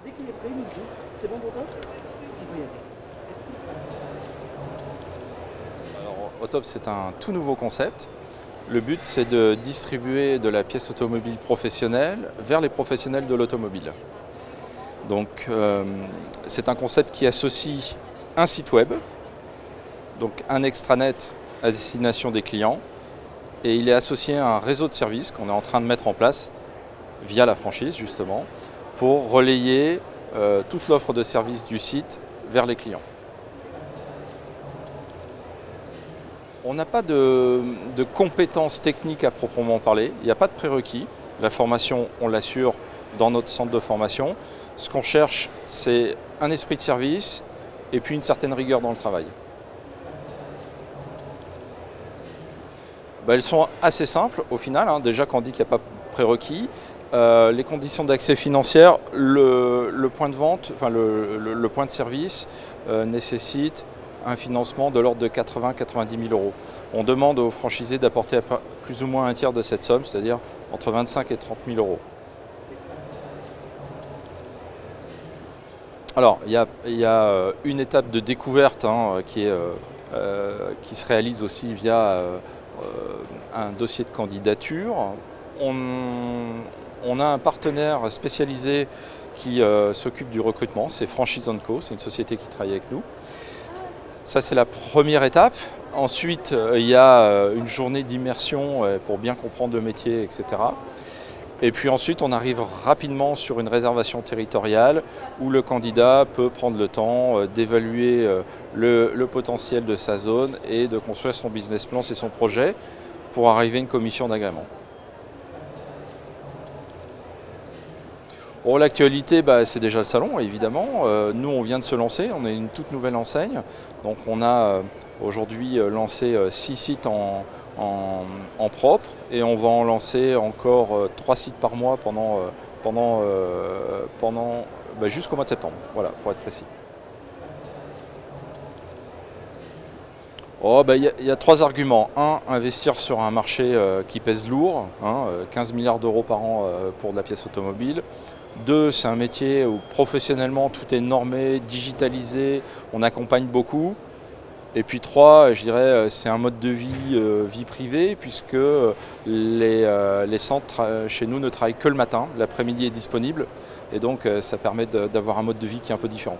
Dès qu'il est prêt, il nous dit. C'est bon pour toi? On peut y aller. Alors, Autop, c'est un tout nouveau concept. Le but, c'est de distribuer de la pièce automobile professionnelle vers les professionnels de l'automobile. Donc, c'est un concept qui associe un site web, donc un extranet à destination des clients, et il est associé à un réseau de services qu'on est en train de mettre en place via la franchise, justement, pour relayer toute l'offre de services du site vers les clients. On n'a pas de compétences techniques à proprement parler, il n'y a pas de prérequis. La formation, on l'assure dans notre centre de formation. Ce qu'on cherche, c'est un esprit de service et puis une certaine rigueur dans le travail. Elles sont assez simples au final, hein. Déjà quand on dit qu'il n'y a pas de prérequis, les conditions d'accès financières, le point de vente, enfin le point de service nécessite un financement de l'ordre de 80-90 000 euros. On demande aux franchisés d'apporter plus ou moins un tiers de cette somme, c'est-à-dire entre 25 et 30 000 euros. Alors, il y a une étape de découverte hein, qui se réalise aussi via un dossier de candidature. On a un partenaire spécialisé qui s'occupe du recrutement, c'est Franchise & Co, c'est une société qui travaille avec nous. Ça, c'est la première étape. Ensuite, il y a une journée d'immersion pour bien comprendre le métier, etc. Et puis ensuite, on arrive rapidement sur une réservation territoriale où le candidat peut prendre le temps d'évaluer le potentiel de sa zone et de construire son business plan et son projet pour arriver à une commission d'agrément. Bon, l'actualité, c'est déjà le salon, évidemment. Nous, on vient de se lancer, on est une toute nouvelle enseigne. Donc on a aujourd'hui lancé 6 sites en propre et on va en lancer encore 3 sites par mois jusqu'au mois de septembre, voilà, pour être précis. Il y a 3 arguments. Un, investir sur un marché qui pèse lourd, hein, 15 milliards d'euros par an pour de la pièce automobile. 2, c'est un métier où professionnellement tout est normé, digitalisé, on accompagne beaucoup. Et puis 3, je dirais, c'est un mode de vie privée, puisque les centres chez nous ne travaillent que le matin, l'après-midi est disponible, et donc ça permet d'avoir un mode de vie qui est un peu différent.